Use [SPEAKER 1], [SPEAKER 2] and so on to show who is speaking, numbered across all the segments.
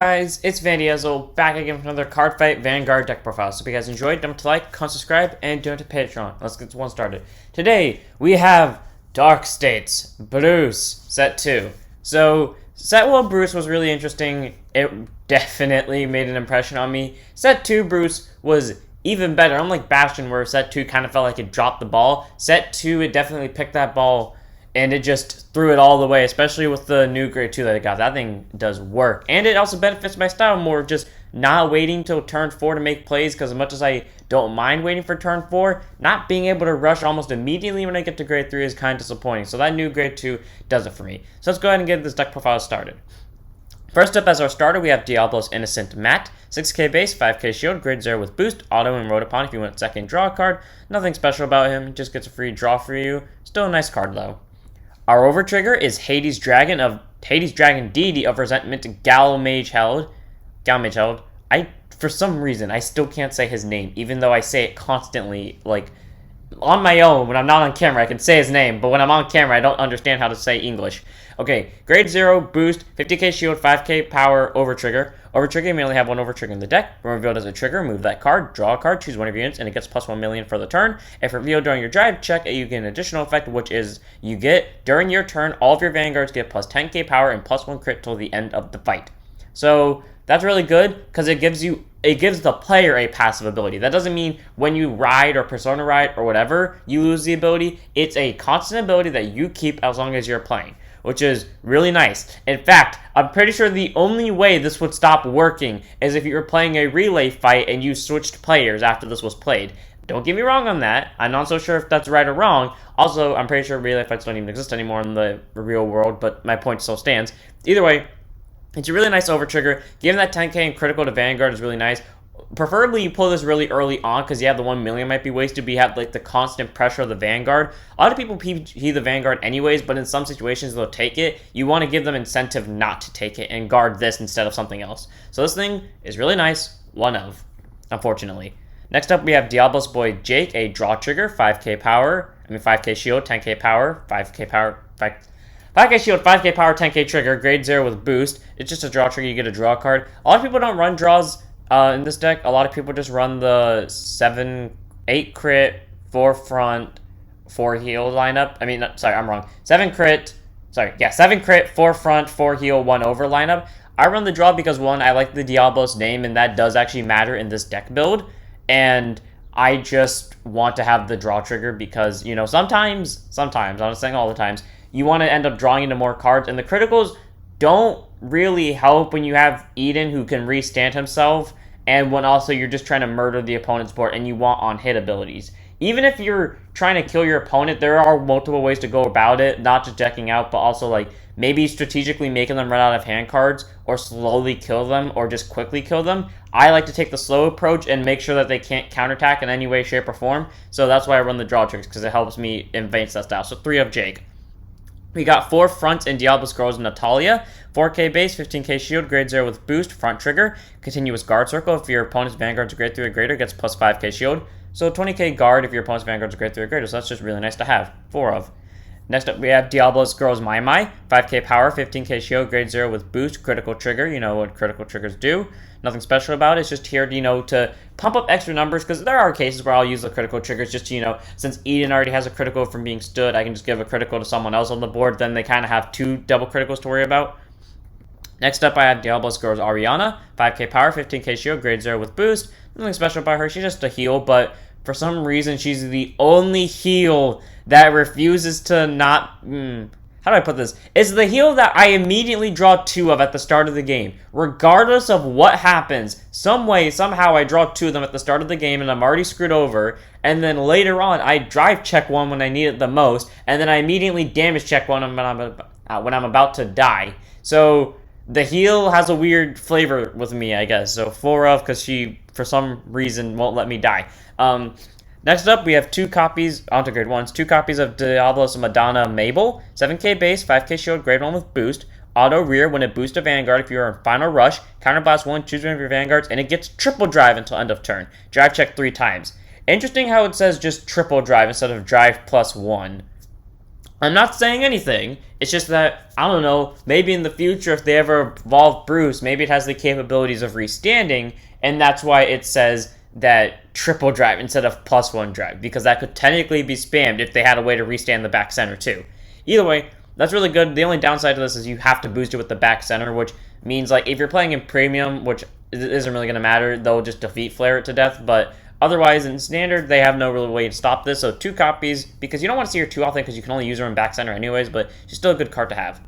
[SPEAKER 1] Guys, it's Van Diesel, back again with another card fight Vanguard deck profile. So if you guys enjoyed, don't forget to like, comment, subscribe, and donate to Patreon. Let's get this one started. Today, we have Dark States, Bruce, set 2. So, set 1 Bruce was really interesting. It definitely made an impression on me. Set 2 Bruce was even better. Unlike Bastion, where set 2 kind of felt like it dropped the ball, set 2, it definitely picked that ball and it just threw it all the way, especially with the new grade 2 that it got. That thing does work. And it also benefits my style more, just not waiting till turn 4 to make plays, because as much as I don't mind waiting for turn 4, not being able to rush almost immediately when I get to grade 3 is kind of disappointing. So that new grade 2 does it for me. So let's go ahead and get this deck profile started. First up as our starter, we have Diabolos Innocent Matt. 6k base, 5k shield, grade 0 with boost, auto and Rotapon if you want second draw a card. Nothing special about him, he just gets a free draw for you. Still a nice card though. Our overtrigger is Hades Dragon Deity of Resentment, Gallmageheld. For some reason, I still can't say his name, even though I say it constantly, like, on my own. When I'm not on camera, I can say his name, but when I'm on camera, I don't understand how to say English. Okay, grade 0, boost, 50k shield, 5k power, overtrigger. Overtrigger, you may only have one overtrigger in the deck. When revealed as a trigger, move that card, draw a card, choose one of your units, and it gets plus 1 million for the turn. If revealed during your drive check, you get an additional effect, which is you get, during your turn, all of your vanguards get plus 10k power and plus 1 crit till the end of the fight. So, that's really good, because it gives the player a passive ability. That doesn't mean when you ride or persona ride or whatever, you lose the ability. It's a constant ability that you keep as long as you're playing, which is really nice. In fact, I'm pretty sure the only way this would stop working is if you were playing a relay fight and you switched players after this was played. Don't get me wrong on that. I'm not so sure if that's right or wrong. Also, I'm pretty sure relay fights don't even exist anymore in the real world, but my point still stands. Either way, it's a really nice overtrigger. Giving that 10k and critical to Vanguard is really nice. Preferably you pull this really early on, because the 1 million might be wasted, but you have like the constant pressure of the Vanguard. A lot of people PvP the Vanguard anyways, but in some situations they'll take it. You want to give them incentive not to take it and guard this instead of something else. So this thing is really nice. One of, unfortunately. Next up we have Diabolos Boy Jake, a draw trigger, 5k shield, 10k power, 5k shield, 5k power, 10k trigger, grade 0 with boost. It's just a draw trigger, you get a draw card. A lot of people don't run draws in this deck. A lot of people just run the 8 crit, 4 front, 4 heal lineup. I'm wrong. 7 crit, 4 front, 4 heal, 1 over lineup. I run the draw because, one, I like the Diabolos name, and that does actually matter in this deck build. And I just want to have the draw trigger because, sometimes, I'm not saying all the times, you want to end up drawing into more cards, and the criticals don't really help when you have Eden who can restand himself, and when also you're just trying to murder the opponent's board and you want on-hit abilities. Even if you're trying to kill your opponent, there are multiple ways to go about it, not just decking out, but also like maybe strategically making them run out of hand cards, or slowly kill them, or just quickly kill them. I like to take the slow approach and make sure that they can't counterattack in any way, shape, or form, so that's why I run the draw tricks, because it helps me advance that style. So 3 of Jake. We got 4 fronts in Diabolos Girls Natalia, 4k base, 15k shield, grade 0 with boost, front trigger, continuous guard circle. If your opponent's Vanguard's grade 3 or greater, gets plus 5k shield. So 20k guard if your opponent's Vanguard's grade 3 or greater, so that's just really nice to have. 4 of. Next up, we have Diabolos Girls Maimai, 5k power, 15k shield, grade 0 with boost, critical trigger. You know what critical triggers do. Nothing special about it. It's just here, to pump up extra numbers, because there are cases where I'll use the critical triggers just to, since Eden already has a critical from being stood, I can just give a critical to someone else on the board. Then they kind of have 2 double criticals to worry about. Next up, I have Diabolos Girls Arianna, 5k power, 15k shield, grade 0 with boost. Nothing special about her. She's just a heal, but for some reason, she's the only heal that refuses to not... How do I put this? It's the heal that I immediately draw 2 of at the start of the game. Regardless of what happens, some way, somehow I draw 2 of them at the start of the game and I'm already screwed over. And then later on, I drive check one when I need it the most. And then I immediately damage check one when I'm about to die. So the heal has a weird flavor with me, I guess. So 4 of, because she, for some reason, won't let me die. Next up, we have 2 copies, onto grade 1s, 2 copies of Diabolos Madonna Mabel, 7k base, 5k shield, grade 1 with boost, auto rear when it boosts a Vanguard if you are in final rush, counterblast 1, choose one of your Vanguards, and it gets triple drive until end of turn. Drive check 3 times. Interesting how it says just triple drive instead of drive plus 1. I'm not saying anything. It's just that, I don't know, maybe in the future if they ever evolve Bruce, maybe it has the capabilities of restanding, and that's why it says that triple drive instead of +1 drive, because that could technically be spammed if they had a way to restand the back center too. Either way, that's really good. The only downside to this is you have to boost it with the back center, which means like if you're playing in premium, which isn't really going to matter, they'll just defeat flare it to death, but otherwise, in standard, they have no real way to stop this, so 2 copies, because you don't want to see her too often because you can only use her in back center anyways, but she's still a good card to have.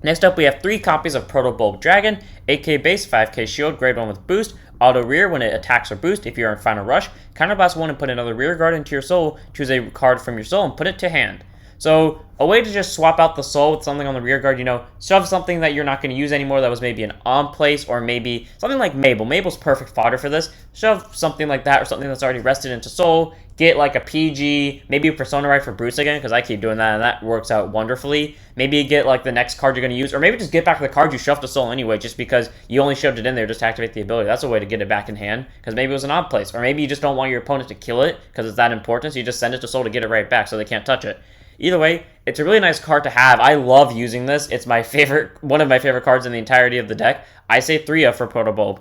[SPEAKER 1] Next up, we have 3 copies of Protobulb Dragon, 8k base, 5k shield, grade 1 with boost, auto rear when it attacks or boost if you're in final rush, counterblast 1 and put another rear guard into your soul, choose a card from your soul and put it to hand. So, a way to just swap out the soul with something on the rear guard, you know, shove something that you're not going to use anymore that was maybe an on-place, or maybe something like Mabel. Mabel's perfect fodder for this. Shove something like that, or something that's already rested into soul. Get like a PG, maybe a Persona Ride for Bruce again, because I keep doing that, and that works out wonderfully. Maybe get like the next card you're going to use, or maybe just get back the card you shoved to soul anyway, just because you only shoved it in there just to activate the ability. That's a way to get it back in hand, because maybe it was an odd place, or maybe you just don't want your opponent to kill it, because it's that important, so you just send it to soul to get it right back, so they can't touch it. Either way, it's a really nice card to have. I love using this. It's my favorite, one of my favorite cards in the entirety of the deck. I say 3 for Protobulb.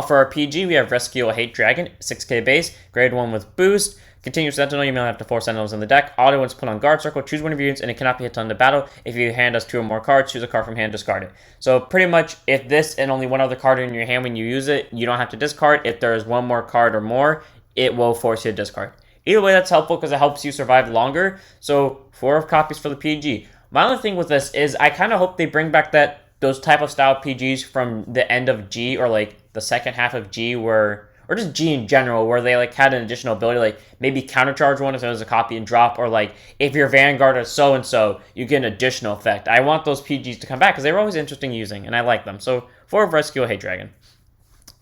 [SPEAKER 1] For our PG, we have Recusal Hate Dragon, 6k base, grade 1 with boost. Continuous Sentinel, you may have to 4 Sentinels in the deck. Auto once put on guard circle, choose one of your units, and it cannot be hit on the battle. If your hand has 2 or more cards, choose a card from hand, discard it. So pretty much, if this and only one other card in your hand when you use it, you don't have to discard. If there is one more card or more, it will force you to discard. Either way, that's helpful because it helps you survive longer. So 4 copies for the PG. My only thing with this is I kind of hope they bring back those type of style PGs from the end of G, or like the second half of G, or just G in general, where they like had an additional ability, like maybe countercharge one if there was a copy and drop, or like if your Vanguard is so-and-so, you get an additional effect. I want those PGs to come back because they were always interesting using, and I like them. So 4 of Recusal Hate Dragon.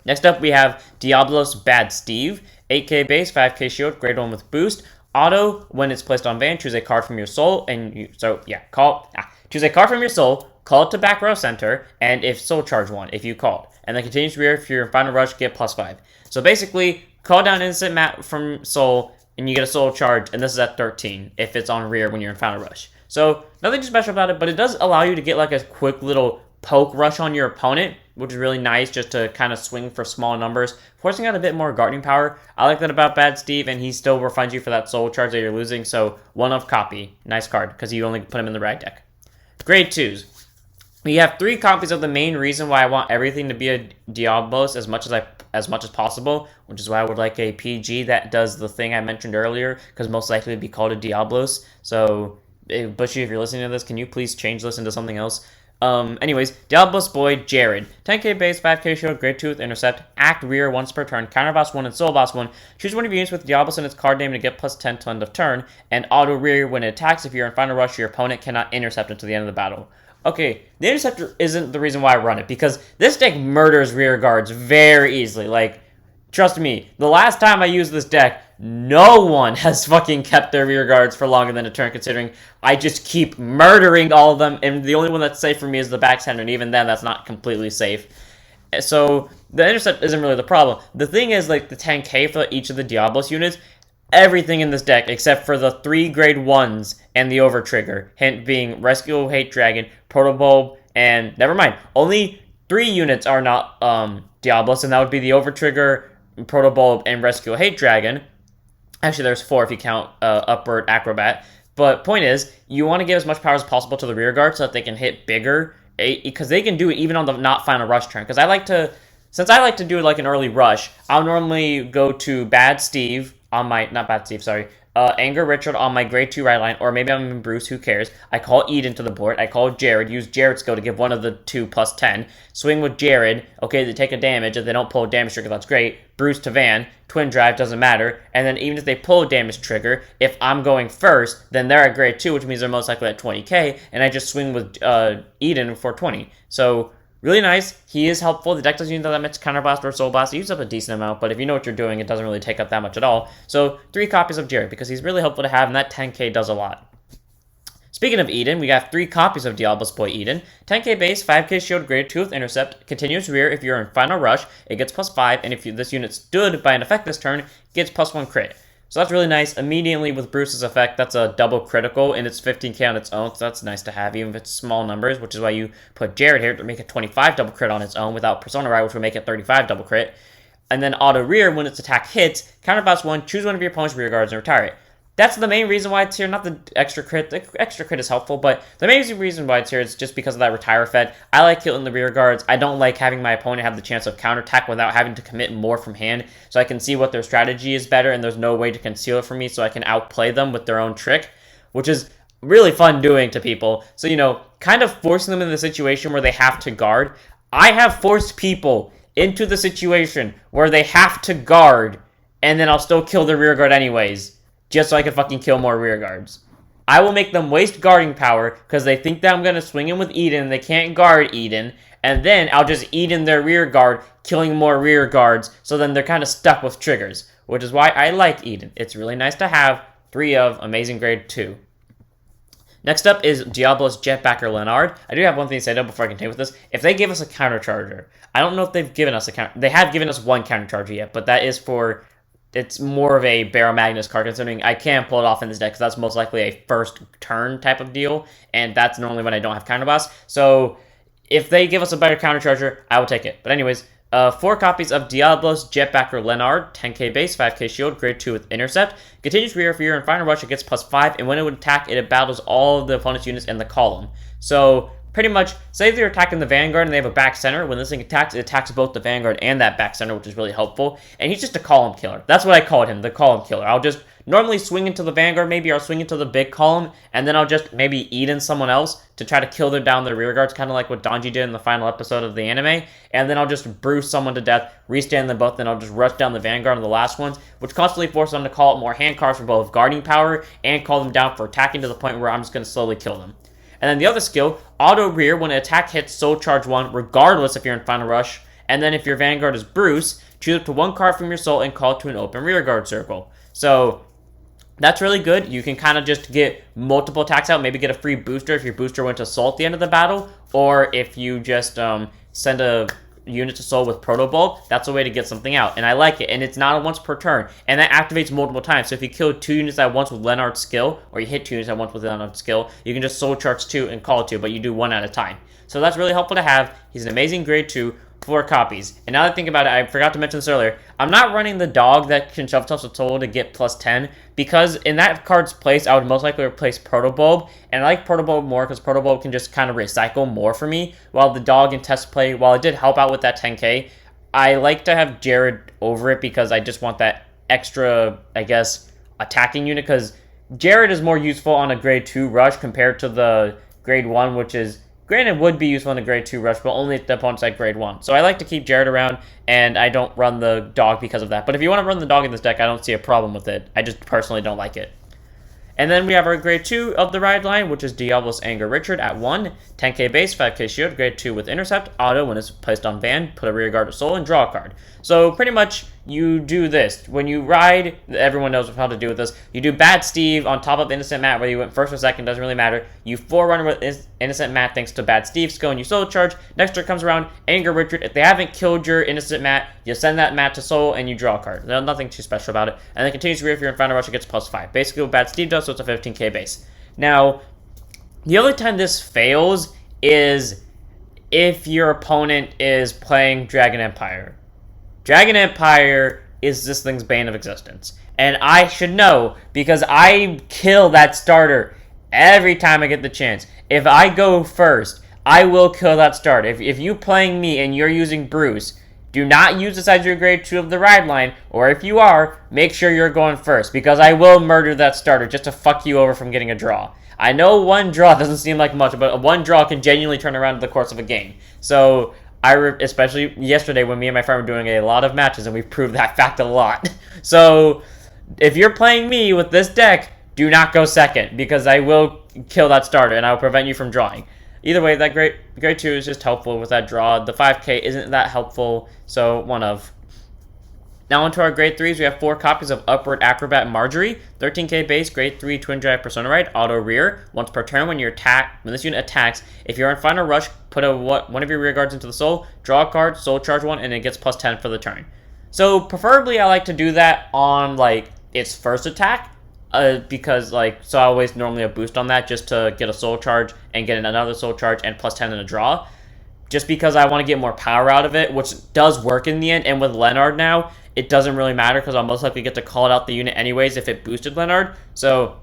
[SPEAKER 1] Next up, we have Diabolos Bad Steve, 8k base, 5k shield, grade 1 with boost. Auto, when it's placed on van, choose a card from your soul, and choose a card from your soul, call it to back row center, and if soul charge 1, if you called. And then continues rear, if you're in final rush, get +5. So basically, call down instant map from soul, and you get a soul charge, and this is at 13, if it's on rear when you're in final rush. So, nothing too special about it, but it does allow you to get like a quick little poke rush on your opponent, which is really nice just to kind of swing for small numbers, forcing out a bit more gardening power. I like that about Bad Steve, and he still refines you for that soul charge that you're losing, so 1 of copy. Nice card, because you only put him in the rag deck. Grade 2s. We have 3 copies of the main reason why I want everything to be a Diabolos as much as possible, which is why I would like a PG that does the thing I mentioned earlier, because most likely it'd be called a Diabolos. So, Bushy, if you're listening to this, can you please change this into something else? Anyways, Diabolos Boy, Jared. 10k base, 5k shield, grade 2 with intercept, act rear once per turn, counter boss 1 and soul boss 1. Choose one of your units with Diabolos in its card name to get +10 to end of turn, and auto rear when it attacks. If you're in final rush, your opponent cannot intercept until the end of the battle. Okay, the interceptor isn't the reason why I run it, because this deck murders rear guards very easily. Like, trust me, the last time I used this deck, no one has fucking kept their rear guards for longer than a turn, considering I just keep murdering all of them, and the only one that's safe for me is the back center, and even then, that's not completely safe. So, the intercept isn't really the problem. The thing is, like, the 10k for each of the Diabolos units, everything in this deck except for the 3 grade 1s and the over trigger, hint being Recusal Hate Dragon, Protobulb, and never mind, only 3 units are not Diabolos, and that would be the over trigger, Protobulb, and Recusal Hate Dragon. Actually, there's 4 if you count Upward Acrobat. But point is, you want to give as much power as possible to the rear guard so that they can hit bigger, because they can do it even on the not final rush turn. Because since I like to do it like an early rush, I'll normally go to Bad Steve on my, not Bad Steve, sorry, Anger Richard on my grade 2 right line, or maybe I'm in Bruce, who cares. I call Eden to the board, I call Jared, use Jared's skill to give one of the 2 +10, swing with Jared, okay, they take a damage, if they don't pull a damage trigger, that's great, Bruce to Van, twin drive, doesn't matter, and then even if they pull a damage trigger, if I'm going first, then they're at grade 2, which means they're most likely at 20k, and I just swing with Eden for 20, so really nice. He is helpful. The deck doesn't use that much counterblast or soul blast. It uses up a decent amount, but if you know what you're doing, it doesn't really take up that much at all. So 3 copies of Jared, because he's really helpful to have, and that 10k does a lot. Speaking of Eden, we got 3 copies of Diabolos Boy Eden. 10k base, 5k shield, grade 2 with intercept, continuous rear. If you're in final rush, it gets +5, and if this unit stood by an effect this turn, it gets +1 crit. So that's really nice. Immediately with Bruce's effect, that's a double critical, and it's 15k on its own, so that's nice to have, even if it's small numbers, which is why you put Jared here to make a 25 double crit on its own without Persona Ride, which would make it 35 double crit. And then auto rear, when its attack hits, counterblast 1, choose one of your opponent's rear guards and retire it. That's the main reason why it's here, not the extra crit. The extra crit is helpful, but the main reason why it's here is just because of that retire effect. I like killing the rear guards. I don't like having my opponent have the chance of counterattack without having to commit more from hand, so I can see what their strategy is better, and there's no way to conceal it from me, so I can outplay them with their own trick, which is really fun doing to people. So, you know, kind of forcing them in the situation where they have to guard. I have forced people into the situation where they have to guard, and then I'll still kill the rear guard anyways, just so I can fucking kill more rear guards. I will make them waste guarding power because they think that I'm going to swing in with Eden and they can't guard Eden, and then I'll just Eden their rear guard, killing more rear guards, so then they're kind of stuck with triggers, which is why I like Eden. It's really nice to have 3 of Amazing Grade 2. Next up is Diabolos, Jetbacker, Lenard. I do have one thing to say though before I continue with this. If they give us a countercharger, I don't know if they've given us a counter. They have given us one countercharger yet, but that is for... It's more of a Barrow Magnus card, considering I can't pull it off in this deck, because that's most likely a first turn type of deal, and that's normally when I don't have counterblast. So, if they give us a better countercharger, I will take it. But anyways, 4 copies of Diabolos, Jetbacker, Lenard, 10k base, 5k shield, grade 2 with intercept. Continues rear for your and final rush, it gets +5, and when it would attack, it battles all of the opponent's units in the column. So, pretty much, say they're attacking the Vanguard and they have a back center. When this thing attacks, it attacks both the Vanguard and that back center, which is really helpful. And he's just a column killer. That's what I called him, the column killer. I'll just normally swing into the Vanguard, maybe I'll swing into the big column, and then I'll just maybe eat in someone else to try to kill them down their rear guards, kind of like what Donji did in the final episode of the anime. And then I'll just bruise someone to death, restand them both, then I'll just rush down the Vanguard on the last ones, which constantly forces them to call up more hand cards for both guarding power and call them down for attacking to the point where I'm just going to slowly kill them. And then the other skill, auto rear, when an attack hits soul charge 1, regardless if you're in final rush. And then if your Vanguard is Bruce, choose up to 1 card from your soul and call it to an open rear guard circle. So that's really good. You can kind of just get multiple attacks out, maybe get a free booster if your booster went to soul at the end of the battle, or if you just send a unit to soul with Protobulb, that's a way to get something out, and I like it. And it's not a once per turn, and that activates multiple times. So if you kill 2 units at once with Lenard's skill, or you hit 2 units at once with Lenard's skill, you can just soul charge 2 and call 2, but you do 1 at a time. So that's really helpful to have. He's an amazing grade 2, 4 copies. And now that I think about it, I forgot to mention this earlier, I'm not running the dog that can shove stuff with soul to get +10, because in that card's place, I would most likely replace Protobulb, and I like Protobulb more because Protobulb can just kind of recycle more for me, while the dog in test play, while it did help out with that 10k, I like to have Jared over it because I just want that extra, I guess, attacking unit, because Jared is more useful on a grade 2 rush compared to the grade 1, which is, granted, would be useful in a grade 2 rush, but only if the opponent's at grade 1. So I like to keep Jared around, and I don't run the dog because of that. But if you want to run the dog in this deck, I don't see a problem with it. I just personally don't like it. And then we have our grade 2 of the ride line, which is Diabolos Anger Richard at 1, 10k base, 5k shield, grade 2 with intercept, auto when it's placed on Van, put a rear guard of soul, and draw a card. So pretty much you do this. When you ride, everyone knows how to do with this, you do Bad Steve on top of Innocent Matt, whether you went first or second, doesn't really matter. You forerunner with Innocent Matt thanks to Bad Steve's skill, and you soul charge. Next turn comes around, Anger Richard. If they haven't killed your Innocent Matt, you send that Matt to soul, and you draw a card. There's nothing too special about it. And then continues to rear if you're in final rush, it gets +5. Basically what Bad Steve does, so it's a 15k base. Now, the only time this fails is if your opponent is playing Dragon Empire. Dragon Empire is this thing's bane of existence. And I should know, because I kill that starter every time I get the chance. If I go first, I will kill that starter. If you playing me and you're using Bruce, do not use this as your grade 2 of the ride line, or if you are, make sure you're going first, because I will murder that starter just to fuck you over from getting a draw. I know one draw doesn't seem like much, but one draw can genuinely turn around in the course of a game. So, especially yesterday when me and my friend were doing a lot of matches, and we proved that fact a lot. So, if you're playing me with this deck, do not go second, because I will kill that starter, and I will prevent you from drawing. Either way, that grade 2 is just helpful with that draw. The 5k isn't that helpful, so one of. Now onto our grade 3s, we have 4 copies of Upward Acrobat Marjorie, 13k base, grade 3 Twin Drive Persona Ride, auto rear. Once per turn when this unit attacks, if you're in final rush, put one of your rear guards into the soul, draw a card, soul charge 1, and it gets +10 for the turn. So preferably I like to do that on, like, its first attack, because like, so I always normally a boost on that just to get a soul charge and get another soul charge and plus 10 in a draw, just because I want to get more power out of it, which does work in the end. And with Lenard now, it doesn't really matter because I'll most likely get to call out the unit anyways if it boosted Lenard. So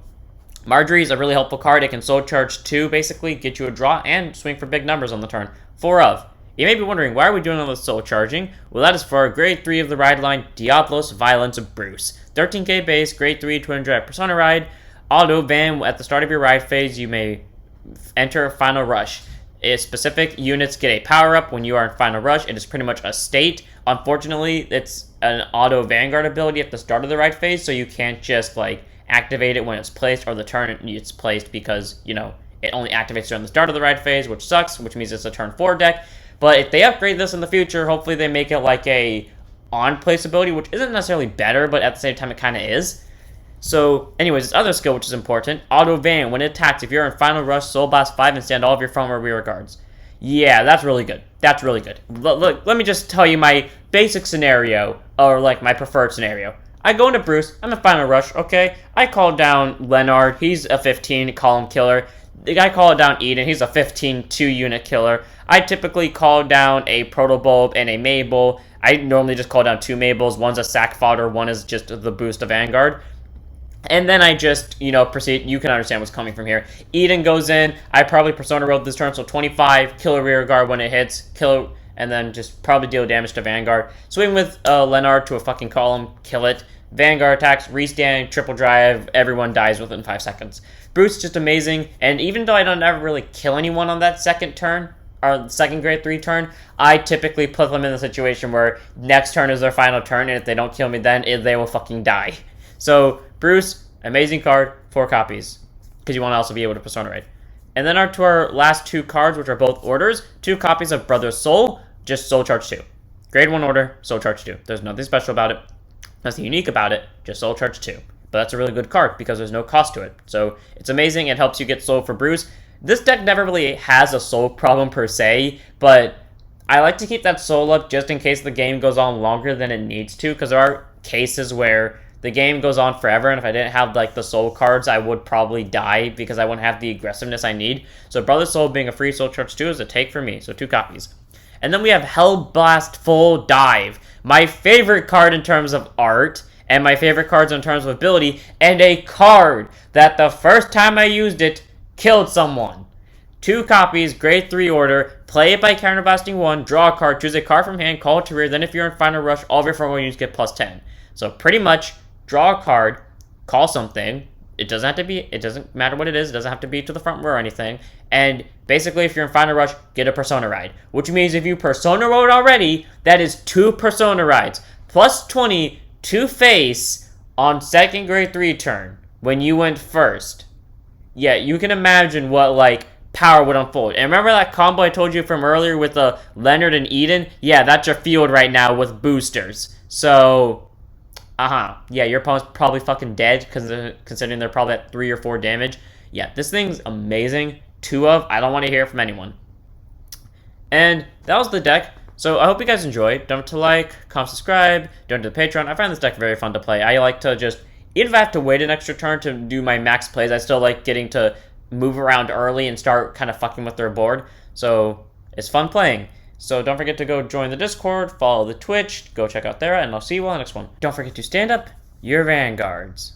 [SPEAKER 1] Marjorie is a really helpful card. It can soul charge 2, basically, get you a draw, and swing for big numbers on the turn. 4 of. You may be wondering, why are we doing all this soul charging? Well, that is for our grade 3 of the ride line, Diabolos, Violence of Bruce. 13k base, grade 3, 200 Persona ride. Auto van, at the start of your ride phase, you may enter Final Rush. Specific units get a power-up when you are in Final Rush. It is pretty much a state. Unfortunately, it's an auto Vanguard ability at the start of the ride phase, so you can't just, like, activate it when it's placed or the turn it's placed because, you know, it only activates during the start of the ride phase, which sucks, which means it's a turn 4 deck. But if they upgrade this in the future, hopefully they make it like a on-place ability, which isn't necessarily better, but at the same time it kind of is. So, anyways, this other skill, which is important, Auto Van. When it attacks, if you're in Final Rush, Soul Blast 5, and stand all of your front or rear guards. Yeah, that's really good. That's really good. Look, let me just tell you my basic scenario, or like my preferred scenario. I go into Bruce, I'm in Final Rush, okay? I call down Lenard, he's a 15 column killer. I call down Eden, he's a 15 2-unit killer. I typically call down a Protobulb and a Mabel. I normally just call down 2 Mabels. One's a sack fodder, one is just the boost of Vanguard. And then I just, you know, proceed. You can understand what's coming from here. Eden goes in. I probably Persona rolled this turn, so 25. Kill a rear guard when it hits. Kill, and then just probably deal damage to Vanguard. Swing with Lenard to a fucking column. Kill it. Vanguard attacks, restand, triple drive. Everyone dies within 5 seconds. Bruce just amazing. And even though I don't ever really kill anyone on that second turn, or second grade 3 turn, I typically put them in the situation where next turn is their final turn, and if they don't kill me then, they will fucking die. So, Bruce, amazing card, 4 copies, because you want to also be able to Persona Raid. And then to our last 2 cards, which are both orders, 2 copies of Brother's Soul, just Soul Charge 2. Grade 1 order, Soul Charge 2. There's nothing special about it, nothing unique about it, just Soul Charge 2. But that's a really good card, because there's no cost to it. So, it's amazing, it helps you get Soul for Bruce. This deck never really has a Soul problem per se, but I like to keep that Soul up just in case the game goes on longer than it needs to, because there are cases where the game goes on forever, and if I didn't have like the soul cards, I would probably die because I wouldn't have the aggressiveness I need. So Brother's Soul being a free soul charge 2 is a take for me, so 2 copies. And then we have Hellblast Full Dive, my favorite card in terms of art, and my favorite cards in terms of ability, and a card that the first time I used it, killed someone. 2 copies, grade 3 order, play it by counterblasting 1, draw a card, choose a card from hand, call it to rear, then if you're in Final Rush, all of your front row units get plus 10. So pretty much, draw a card, call something, it doesn't matter what it is, it doesn't have to be to the front row or anything, and basically if you're in Final Rush, get a Persona Ride. Which means if you Persona Rode already, that is 2 Persona Rides, plus 20 to face on second grade 3 turn, when you went first. Yeah, you can imagine what, like, power would unfold. And remember that combo I told you from earlier with Lenard and Eden? Yeah, that's your field right now with boosters. So, yeah, your opponent's probably fucking dead, considering they're probably at 3 or 4 damage. Yeah, this thing's amazing. 2 of, I don't want to hear it from anyone. And that was the deck. So I hope you guys enjoyed. Don't forget to like, comment, subscribe, donate to the Patreon. I find this deck very fun to play. I like to just, even if I have to wait an extra turn to do my max plays, I still like getting to move around early and start kind of fucking with their board. So it's fun playing. So don't forget to go join the Discord, follow the Twitch, go check out there, and I'll see you all in the next one. Don't forget to stand up your vanguards.